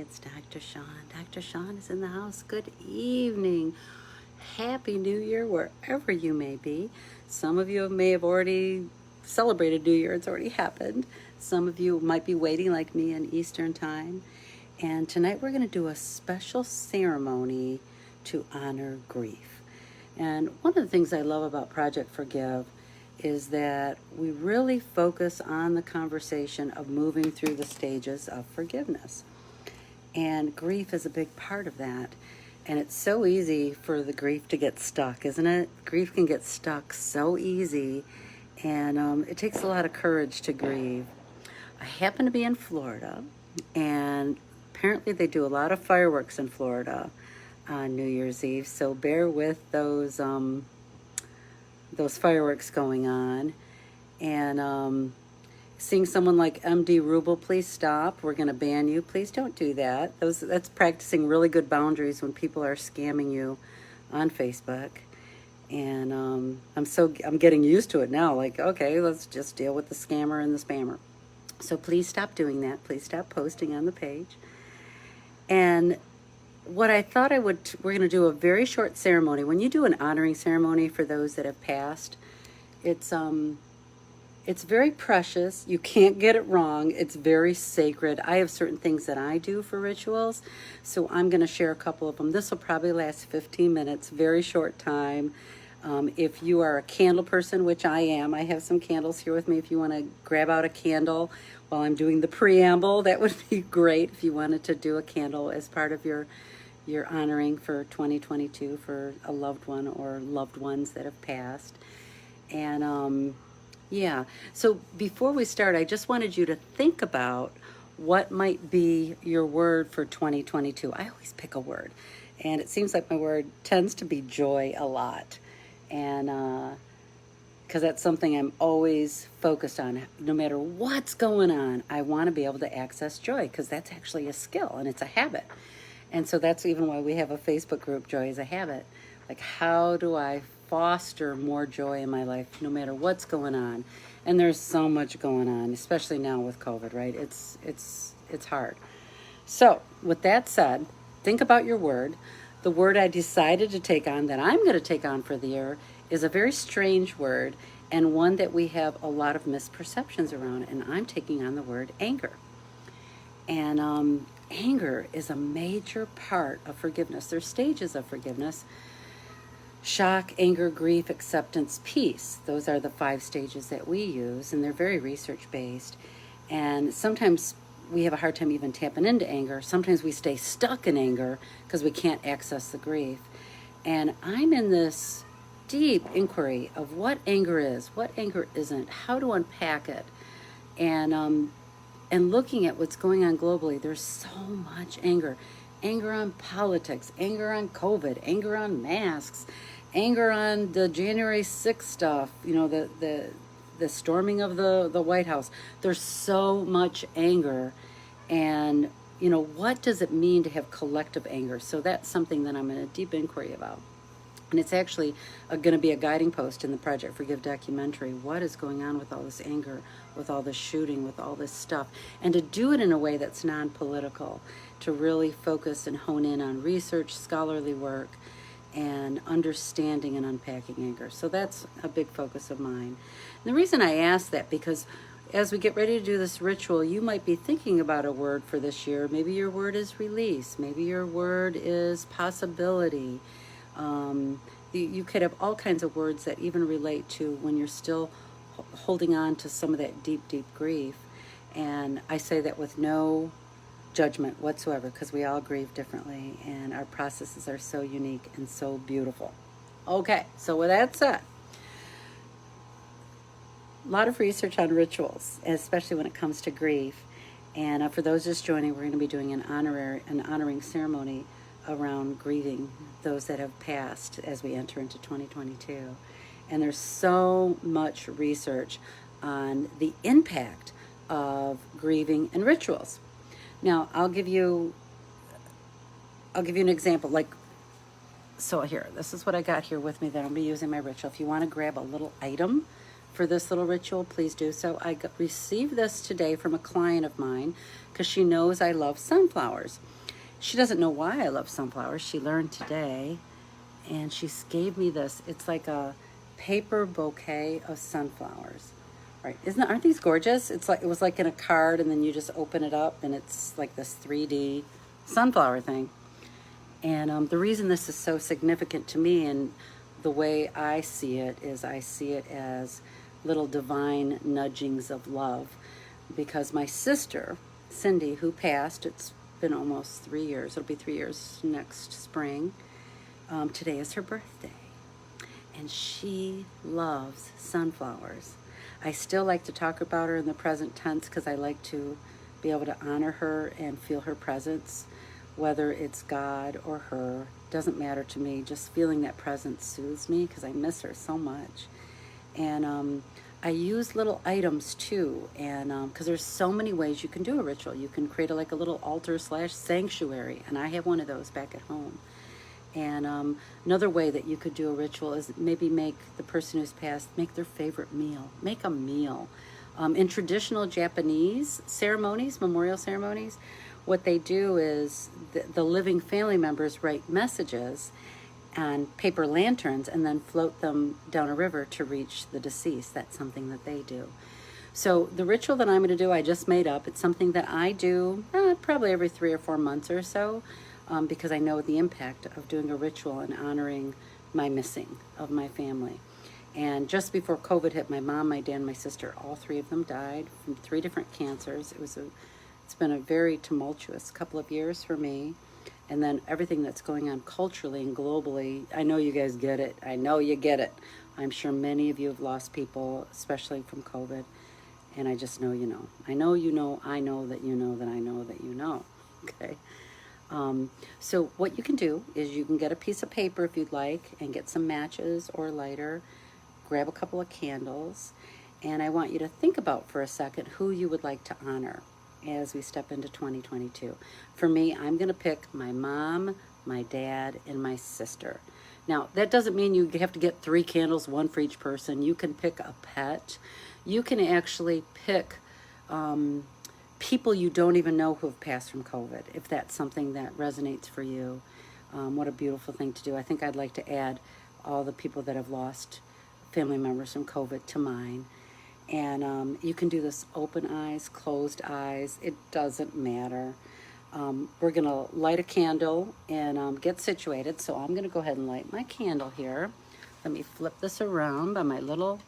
it's Dr. Sean. Dr. Sean is in the house. Good evening. Happy New Year, wherever you may be. Some of you may have already celebrated New Year. It's already happened. Some of you might be waiting like me in Eastern time. And tonight we're going to do a special ceremony to honor grief. And one of the things I love about Project Forgive is that we really focus on the conversation of moving through the stages of forgiveness. And grief is a big part of that. And it's so easy for the grief to get stuck, isn't it? Grief can get stuck so easy, and it takes a lot of courage to grieve. I happen to be in Florida, and apparently they do a lot of fireworks in Florida on New Year's Eve, so bear with those fireworks going on. And seeing someone like MD Rubel, please stop. We're going to ban you. Please don't do that. That's practicing really good boundaries when people are scamming you on Facebook. And I'm getting used to it now. Like, okay, let's just deal with the scammer and the spammer. So please stop doing that. Please stop posting on the page. And what I thought we're going to do a very short ceremony. When you do an honoring ceremony for those that have passed, it's very precious. You can't get it wrong. It's very sacred. I have certain things that I do for rituals, so I'm going to share a couple of them. This will probably last 15 minutes, very short time. If you are a candle person, which I am, I have some candles here with me. If you want to grab out a candle while I'm doing the preamble, that would be great. If you wanted to do a candle as part of your honoring for 2022 for a loved one or loved ones that have passed. And yeah, so before we start, I just wanted you to think about what might be your word for 2022. I always pick a word, and it seems like my word tends to be joy a lot. And because that's something I'm always focused on. No matter what's going on, I want to be able to access joy, because that's actually a skill and it's a habit. And so that's even why we have a Facebook group, Joy is a Habit. Like, how do I foster more joy in my life no matter what's going on? And there's so much going on, especially now with COVID, right? It's hard. So with that said, think about your word. The word I decided to take on, that I'm going to take on for the year, is a very strange word, and one that we have a lot of misperceptions around, and I'm taking on the word anger. And anger is a major part of forgiveness. There's stages of forgiveness: shock, anger, grief, acceptance, peace. Those are the 5 stages that we use, and they're very research-based. And sometimes we have a hard time even tapping into anger. Sometimes we stay stuck in anger because we can't access the grief. And I'm in this deep inquiry of what anger is, what anger isn't, how to unpack it. And looking at what's going on globally, there's so much anger. Anger on politics, anger on COVID, anger on masks, anger on the January 6th stuff, the storming of the White House. There's so much anger. And, what does it mean to have collective anger? So that's something that I'm in a deep inquiry about. And it's actually going to be a guiding post in the Project Forgive documentary. What is going on with all this anger, with all this shooting, with all this stuff? And to do it in a way that's non-political, to really focus and hone in on research, scholarly work, and understanding and unpacking anger. So that's a big focus of mine. And the reason I ask that, because as we get ready to do this ritual, you might be thinking about a word for this year. Maybe your word is release. Maybe your word is possibility. You could have all kinds of words that even relate to when you're still holding on to some of that deep, deep grief. And I say that with no judgment whatsoever, because we all grieve differently, and our processes are so unique and so beautiful. Okay, so with that said, a lot of research on rituals, especially when it comes to grief. And for those just joining, we're going to be doing an honoring ceremony around grieving those that have passed as we enter into 2022. And there's so much research on the impact of grieving and rituals. Now, I'll give you an example. So here, this is what I got here with me that I'll be using my ritual. If you want to grab a little item for this little ritual, please do so. I received this today from a client of mine because she knows I love sunflowers. She doesn't know why I love sunflowers. She learned today, and she gave me this. It's like a paper bouquet of sunflowers. Right? Aren't these gorgeous? It's like, it was like in a card, and then you just open it up, and it's like this 3D sunflower thing. And the reason this is so significant to me, and the way I see it, is I see it as little divine nudgings of love. Because my sister, Cindy, who passed, it's been almost 3 years. It'll be 3 years next spring. Today is her birthday. And she loves sunflowers. I still like to talk about her in the present tense because I like to be able to honor her and feel her presence, whether it's God or her. Doesn't matter to me. Just feeling that presence soothes me because I miss her so much. And I use little items too, and because there's so many ways you can do a ritual. You can create like a little altar / sanctuary, and I have one of those back at home. And another way that you could do a ritual is maybe make the person who's passed, make their favorite meal. Make a meal. In traditional Japanese ceremonies, memorial ceremonies, what they do is the living family members write messages on paper lanterns and then float them down a river to reach the deceased. That's something that they do. So the ritual that I'm going to do, I just made up. It's something that I do probably every 3 or 4 months or so. Because I know the impact of doing a ritual and honoring my missing of my family. And just before COVID hit, my mom, my dad, and my sister, all 3 of them died from 3 different cancers. It's been a very tumultuous couple of years for me. And then everything that's going on culturally and globally, I know you guys get it. I know you get it. I'm sure many of you have lost people, especially from COVID. And I just know you know. I know you know, I know that you know that I know that you know. Okay? So what you can do is you can get a piece of paper if you'd like and get some matches or a lighter, grab a couple of candles, and I want you to think about for a second who you would like to honor as we step into 2022. For me, I'm going to pick my mom, my dad, and my sister. Now, that doesn't mean you have to get 3 candles, 1 for each person. You can pick a pet. You can actually pick people you don't even know who have passed from COVID, if that's something that resonates for you. What a beautiful thing to do. I think I'd like to add all the people that have lost family members from COVID to mine. And you can do this open eyes, closed eyes. It doesn't matter. We're going to light a candle and get situated. So I'm going to go ahead and light my candle here. Let me flip this around by my little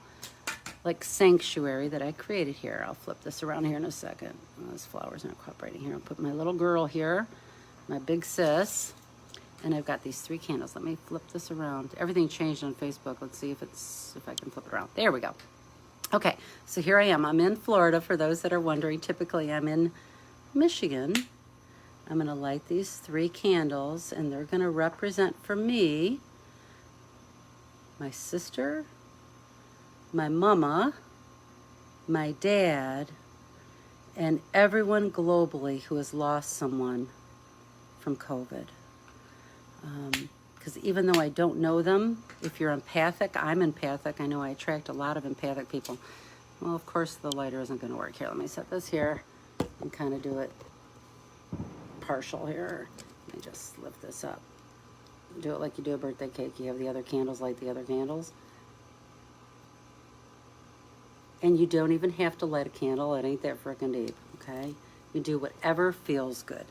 like sanctuary that I created here. I'll flip this around here in a second. Oh, this flower's not cooperating here. I'll put my little girl here, my big sis, and I've got these 3 candles. Let me flip this around. Everything changed on Facebook. Let's see if I can flip it around. There we go. Okay, so here I am. I'm in Florida, for those that are wondering. Typically, I'm in Michigan. I'm going to light these 3 candles, and they're going to represent for me my sister, my mama, my dad, and everyone globally who has lost someone from COVID. Because even though I don't know them, if you're empathic, I'm empathic. I know I attract a lot of empathic people. Well, of course, the lighter isn't going to work here. Let me set this here and kind of do it partial here. Let me just lift this up. Do it like you do a birthday cake. You have the other candles, light the other candles. And you don't even have to light a candle. It ain't that frickin' deep, okay? You do whatever feels good.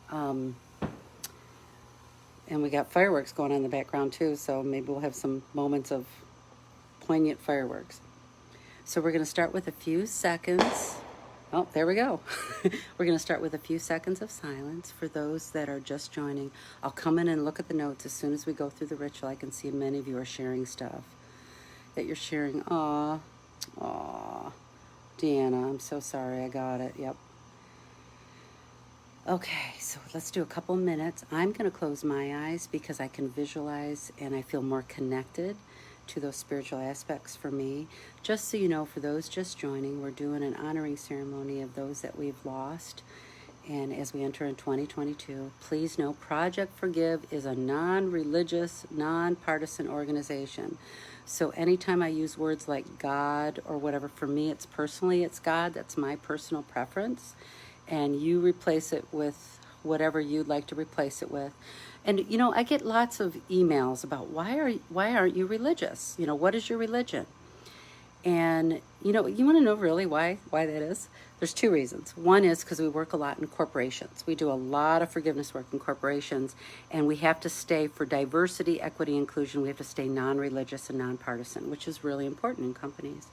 And we got fireworks going on in the background too, so maybe we'll have some moments of poignant fireworks. So we're going to start with a few seconds. Oh, there we go. We're going to start with a few seconds of silence for those that are just joining. I'll come in and look at the notes as soon as we go through the ritual. I can see many of you are sharing stuff that you're sharing. Aw, Deanna, I'm so sorry. I got it. Yep. Okay, so let's do a couple minutes. I'm going to close my eyes because I can visualize and I feel more connected to those spiritual aspects for me. Just so you know, for those just joining, we're doing an honoring ceremony of those that we've lost. And as we enter in 2022, please know Project Forgive is a non-religious, non-partisan organization. So anytime I use words like God or whatever, for me, it's God. That's my personal preference. And you replace it with whatever you'd like to replace it with. And, I get lots of emails about why aren't you religious? What is your religion? And you want to know really why that is? There's two reasons. One is because we work a lot in corporations. We do a lot of forgiveness work in corporations, and we have to stay for diversity, equity, inclusion. We have to stay non-religious and non-partisan, which is really important in companies.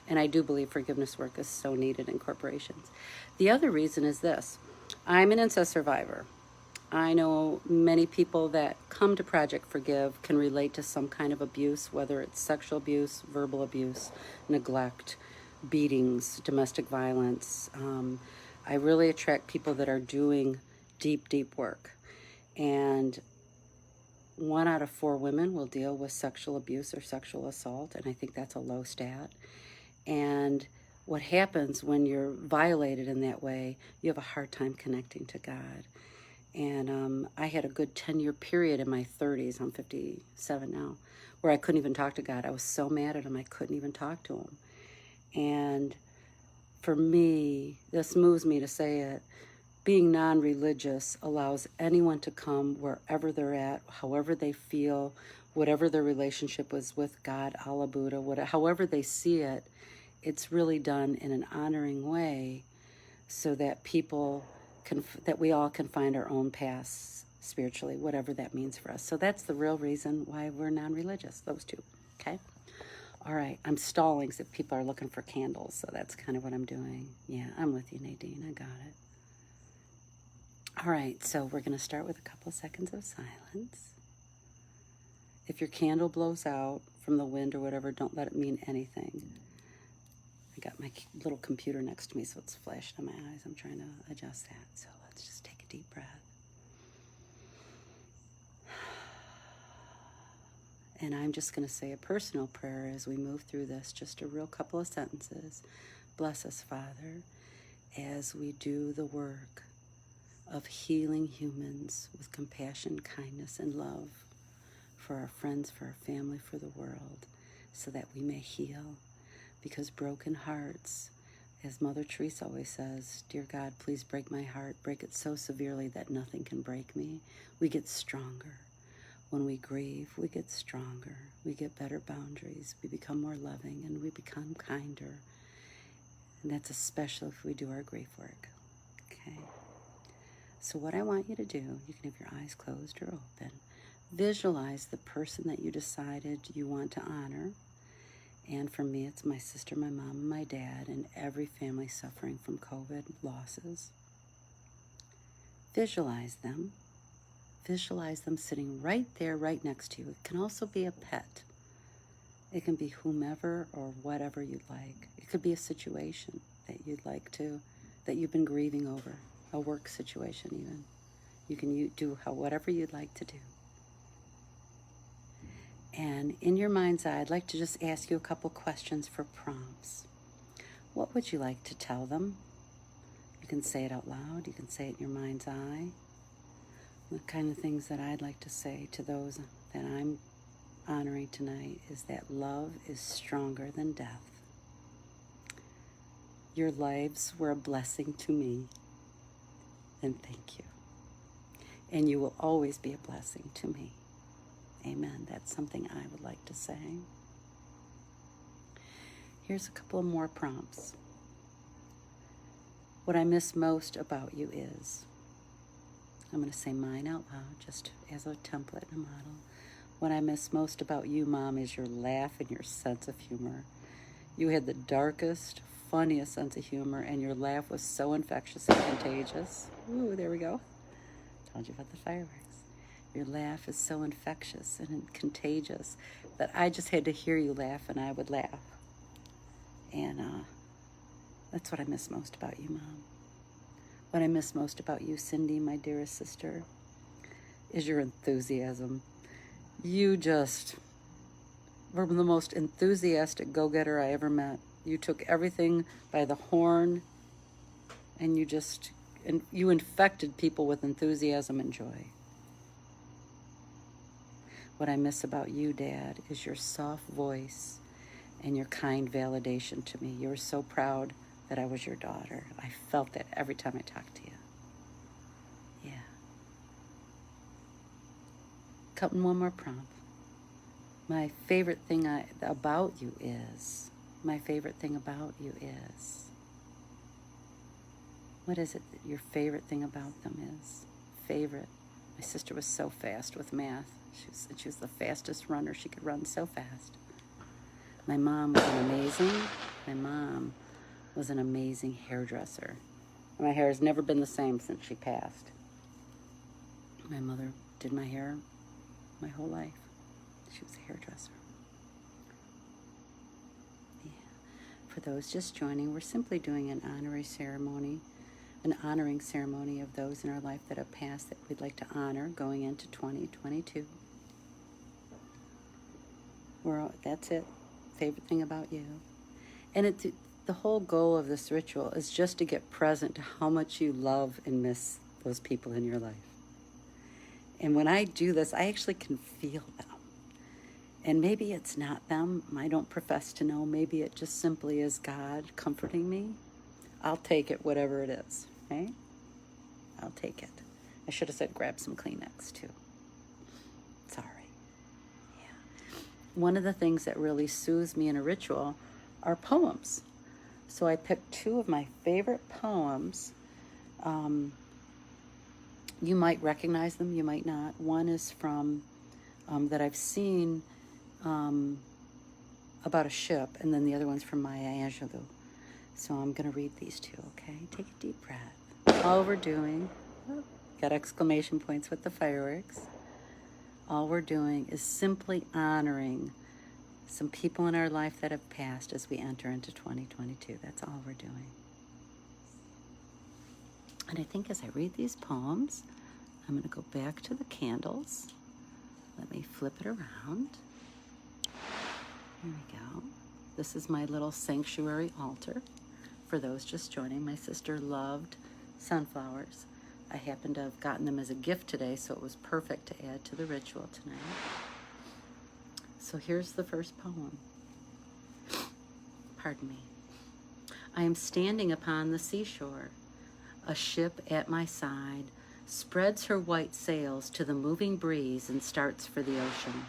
And I do believe forgiveness work is so needed in corporations. The other reason is this. I'm an incest survivor. I know many people that come to Project Forgive can relate to some kind of abuse, whether it's sexual abuse, verbal abuse, neglect, beatings, domestic violence. I really attract people that are doing deep, deep work. And 1 out of 4 women will deal with sexual abuse or sexual assault, and I think that's a low stat. And what happens when you're violated in that way, you have a hard time connecting to God. And I had a good 10-year period in my 30s, I'm 57 now, where I couldn't even talk to God. I was so mad at him, I couldn't even talk to him. And for me, this moves me to say it, being non-religious allows anyone to come wherever they're at, however they feel, whatever their relationship was with God, Allah, Buddha, however they see it, it's really done in an honoring way so that that we all can find our own paths spiritually, whatever that means for us. So that's the real reason why we're non-religious, those two, okay? All right, I'm stalling so people are looking for candles, so that's kind of what I'm doing. Yeah, I'm with you, Nadine, I got it. All right, so we're going to start with a couple of seconds of silence. If your candle blows out from the wind or whatever, don't let it mean anything. I got my little computer next to me, so it's flashed in my eyes. I'm trying to adjust that. So let's just take a deep breath. And I'm just going to say a personal prayer as we move through this, just a real couple of sentences. Bless us, Father, as we do the work of healing humans with compassion, kindness, and love for our friends, for our family, for the world, so that we may heal. Because broken hearts, as Mother Teresa always says, dear God, please break my heart, break it so severely that nothing can break me. We get stronger. When we grieve, we get stronger. We get better boundaries. We become more loving and we become kinder. And that's especially if we do our grief work. Okay? So what I want you to do, you can have your eyes closed or open. Visualize the person that you decided you want to honor. And for me, it's my sister, my mom, and my dad, and every family suffering from COVID losses. Visualize them. Visualize them sitting right there, right next to you. It can also be a pet. It can be whomever or whatever you'd like. It could be a situation that that you've been grieving over, a work situation even. You can do whatever you'd like to do. And in your mind's eye, I'd like to just ask you a couple questions for prompts. What would you like to tell them? You can say it out loud. You can say it in your mind's eye. The kind of things that I'd like to say to those that I'm honoring tonight is that love is stronger than death. Your lives were a blessing to me, and thank you. And you will always be a blessing to me. Amen. That's something I would like to say. Here's a couple of more prompts. What I miss most about you is, I'm going to say mine out loud just as a template and a model. What I miss most about you, Mom, is your laugh and your sense of humor. You had the darkest, funniest sense of humor, and your laugh was so infectious and contagious. Ooh, there we go. Told you about the fireworks. Your laugh is so infectious and contagious that I just had to hear you laugh and I would laugh. And that's what I miss most about you, Mom. What I miss most about you, Cindy, my dearest sister, is your enthusiasm. You just were the most enthusiastic go-getter I ever met. You took everything by the horn and you just and you infected people with enthusiasm and joy. What I miss about you, Dad, is your soft voice and your kind validation to me. You were so proud that I was your daughter. I felt that every time I talked to you. Yeah. Couple one more prompt. My favorite thing about you is. My favorite thing about you is. What is it that your favorite thing about them is? Favorite. My sister was so fast with math. She was the fastest runner. She could run so fast. My mom was an amazing hairdresser. My hair has never been the same since she passed. My mother did my hair my whole life. She was a hairdresser. Yeah. For those just joining, we're simply doing an honoring ceremony of those in our life that have passed that we'd like to honor going into 2022. That's it. Favorite thing about you. And the whole goal of this ritual is just to get present to how much you love and miss those people in your life. And when I do this, I actually can feel them. And maybe it's not them. I don't profess to know. Maybe it just simply is God comforting me. I'll take it, whatever it is. Okay? I'll take it. I should have said grab some Kleenex too. Sorry. Yeah. One of the things that really soothes me in a ritual are poems. So I picked two of my favorite poems. You might recognize them, you might not. One is from that I've seen about a ship, and then the other one's from Maya Angelou. So I'm going to read these two, okay? Take a deep breath. All we're doing, got exclamation points with the fireworks. All we're doing is simply honoring some people in our life that have passed as we enter into 2022. That's all we're doing. And I think as I read these poems, I'm going to go back to the candles. Let me flip it around. Here we go. This is my little sanctuary altar. For those just joining, my sister loved sunflowers. I happened to have gotten them as a gift today, so it was perfect to add to the ritual tonight. So here's the first poem. Pardon me. I am standing upon the seashore. A ship at my side spreads her white sails to the moving breeze and starts for the ocean.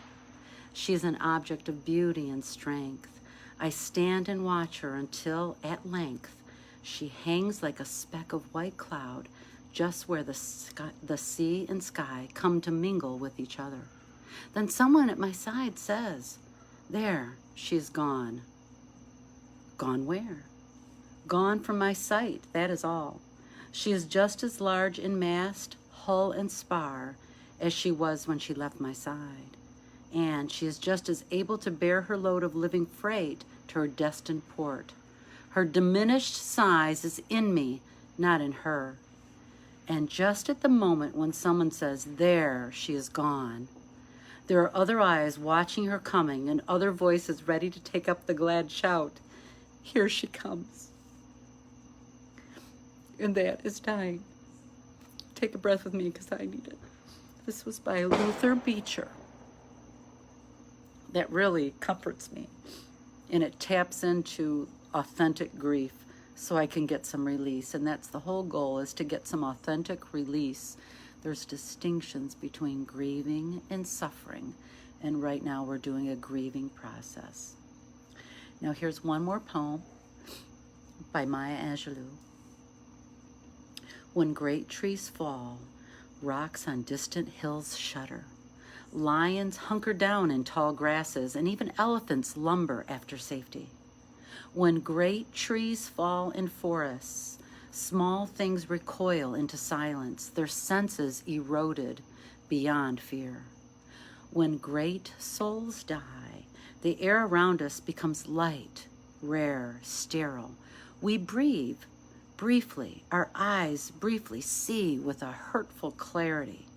She is an object of beauty and strength. I stand and watch her until, at length, she hangs like a speck of white cloud just where the sea and sky come to mingle with each other. Then someone at my side says, "There, she is gone." Gone where? Gone from my sight, that is all. She is just as large in mast, hull, and spar as she was when she left my side. And she is just as able to bear her load of living freight to her destined port. Her diminished size is in me, not in her. And just at the moment when someone says, "There, she is gone," there are other eyes watching her coming and other voices ready to take up the glad shout, "Here she comes." And that is dying. Take a breath with me because I need it. This was by Luther Beecher. That really comforts me. And it taps into authentic grief so I can get some release. And that's the whole goal, is to get some authentic release. There's distinctions between grieving and suffering. And right now we're doing a grieving process. Now here's one more poem by Maya Angelou. When great trees fall, rocks on distant hills shudder. Lions hunker down in tall grasses, and even elephants lumber after safety. When great trees fall in forests, small things recoil into silence, their senses eroded beyond fear. When great souls die, the air around us becomes light, rare, sterile. We breathe briefly, our eyes briefly see with a hurtful clarity.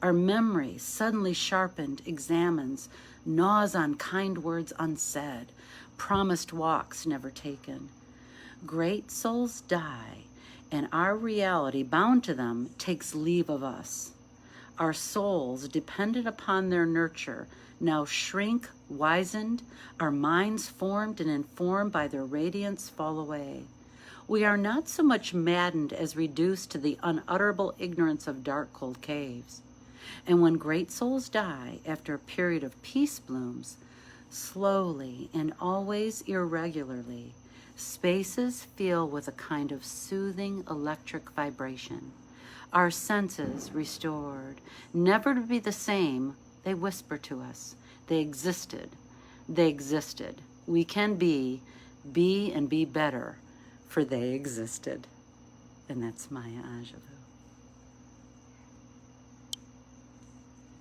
Our memory, suddenly sharpened, examines, gnaws on kind words unsaid, promised walks never taken. Great souls die, and our reality, bound to them, takes leave of us. Our souls, dependent upon their nurture, now shrink, wizened, our minds formed and informed by their radiance fall away. We are not so much maddened as reduced to the unutterable ignorance of dark, cold caves. And when great souls die, after a period of peace blooms, slowly and always irregularly, spaces fill with a kind of soothing electric vibration. Our senses restored, never to be the same, they whisper to us. They existed. They existed. We can be and be better, for they existed. And that's Maya Angelou.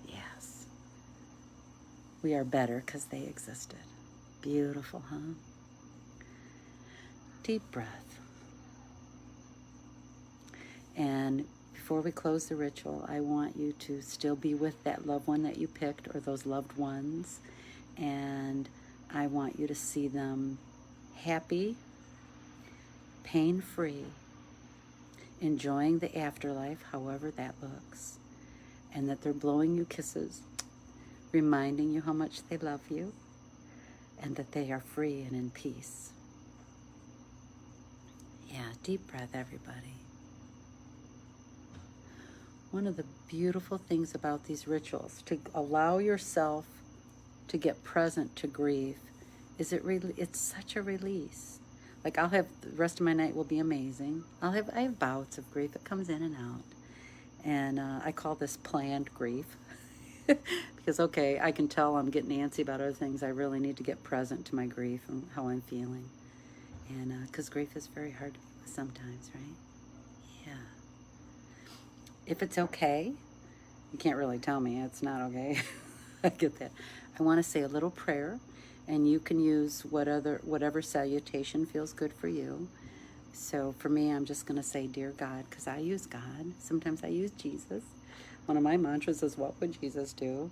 Yes. We are better because they existed. Beautiful, huh? Deep breath. And before we close the ritual, I want you to still be with that loved one that you picked or those loved ones. And I want you to see them happy, pain-free, enjoying the afterlife, however that looks, and that they're blowing you kisses, reminding you how much they love you, and that they are free and in peace. Yeah, deep breath, everybody. One of the beautiful things about these rituals, to allow yourself to get present to grief, is it's such a release. Like, I'll have, the rest of my night will be amazing. I have bouts of grief. It comes in and out. And I call this planned grief. Because, okay, I can tell I'm getting antsy about other things. I really need to get present to my grief and how I'm feeling. And because grief is very hard to deal with sometimes, right? Yeah. If it's okay, you can't really tell me it's not okay. I get that. I want to say a little prayer, and you can use whatever salutation feels good for you. So for me, I'm just going to say, Dear God, because I use God. Sometimes I use Jesus. One of my mantras is, what would Jesus do?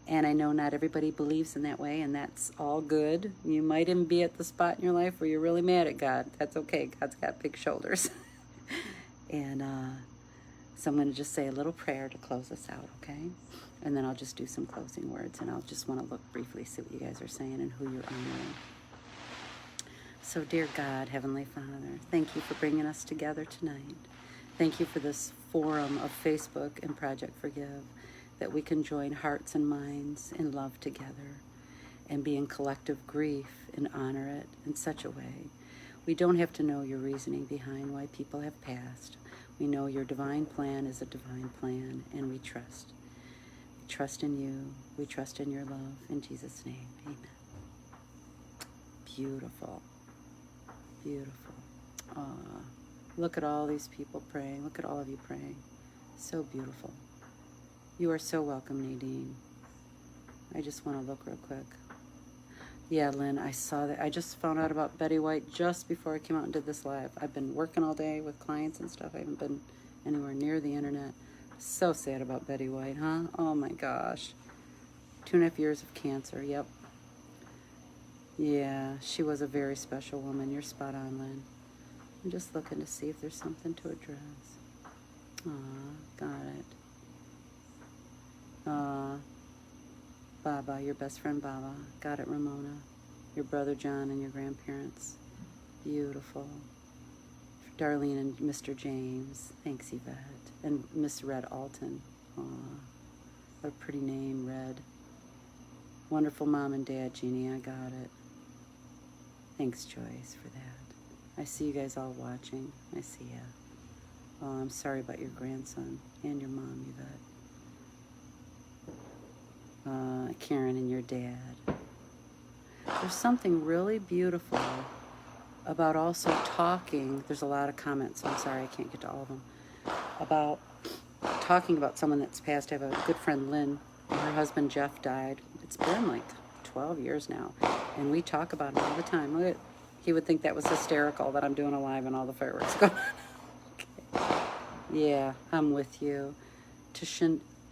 And I know not everybody believes in that way, and that's all good. You might even be at the spot in your life where you're really mad at God. That's okay. God's got big shoulders. And so I'm going to just say a little prayer to close us out, okay? And then I'll just do some closing words, and I'll just want to look briefly, see what you guys are saying and who you're honoring. So, dear God, Heavenly Father, thank you for bringing us together tonight. Thank you for this forum of Facebook and Project Forgive, that we can join hearts and minds in love together and be in collective grief and honor it in such a way. We don't have to know your reasoning behind why people have passed. We know your divine plan is a divine plan, and we trust. We trust in you. We trust in your love. In Jesus' name, amen. Beautiful. Beautiful. Look at all these people praying. Look at all of you praying. So beautiful. You are so welcome, Nadine. I just want to look real quick. Yeah, Lynn, I saw that. I just found out about Betty White just before I came out and did this live. I've been working all day with clients and stuff. I haven't been anywhere near the internet. So sad about Betty White, huh? Oh my gosh. 2.5 years of cancer, yep. Yeah, she was a very special woman. You're spot on, Lynn. I'm just looking to see if there's something to address. Got it. Baba, your best friend Baba. Got it, Ramona. Your brother John and your grandparents. Beautiful. Darlene and Mr. James. Thanks, Yvette. And Miss Red Alton. Aw, what a pretty name, Red. Wonderful mom and dad, Jeannie. I got it. Thanks, Joyce, for that. I see you guys all watching. I see ya. Oh, I'm sorry about your grandson and your mom, Yvette. Karen and your dad. There's something really beautiful about also talking. There's a lot of comments, so I'm sorry I can't get to all of them. About talking about someone that's passed. I have a good friend, Lynn. Her husband, Jeff, died. It's been like 12 years now. And we talk about him all the time. He would think that was hysterical that I'm doing a live and all the fireworks going on. Okay. Yeah, I'm with you. To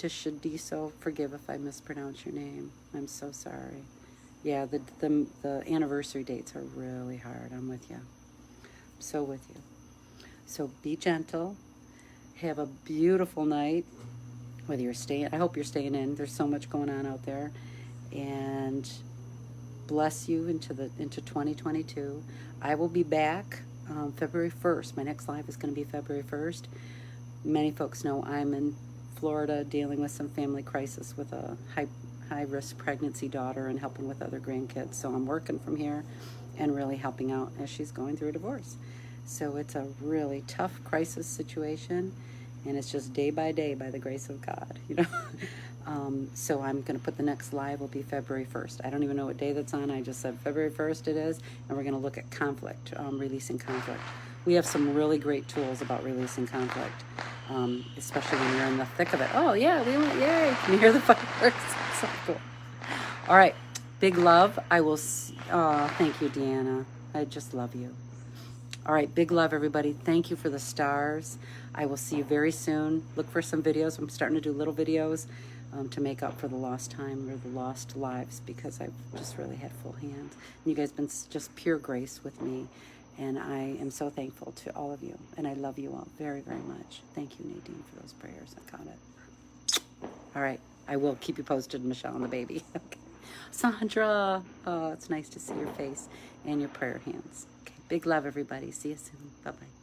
Shadiso, forgive if I mispronounce your name. I'm so sorry. Yeah, the anniversary dates are really hard. I'm with you. I'm so with you. So be gentle. Have a beautiful night. Whether you're staying, I hope you're staying in. There's so much going on out there. And bless you into 2022. I will be back February 1st. My next live is going to be February 1st. Many folks know I'm in Florida dealing with some family crisis with a high-risk pregnancy daughter and helping with other grandkids. So I'm working from here and really helping out as she's going through a divorce. So it's a really tough crisis situation, and it's just day by day by the grace of God, you know. So I'm going to put the next live will be February 1st. I don't even know what day that's on. I just said February 1st it is, and we're going to look at conflict, releasing conflict. We have some really great tools about releasing conflict, especially when you're in the thick of it. Oh, yeah, we went, yay. Can you hear the fireworks? So cool. All right, big love. I will, thank you, Deanna. I just love you. All right, big love, everybody. Thank you for the stars. I will see you very soon. Look for some videos. I'm starting to do little videos to make up for the lost time or the lost lives, because I've just really had full hands. And you guys have been just pure grace with me, and I am so thankful to all of you, and I love you all very, very much. Thank you, Nadine, for those prayers. I got it. All right, I will keep you posted, Michelle and the baby. Okay. Sandra, oh, it's nice to see your face and your prayer hands. Okay, big love, everybody. See you soon. Bye-bye.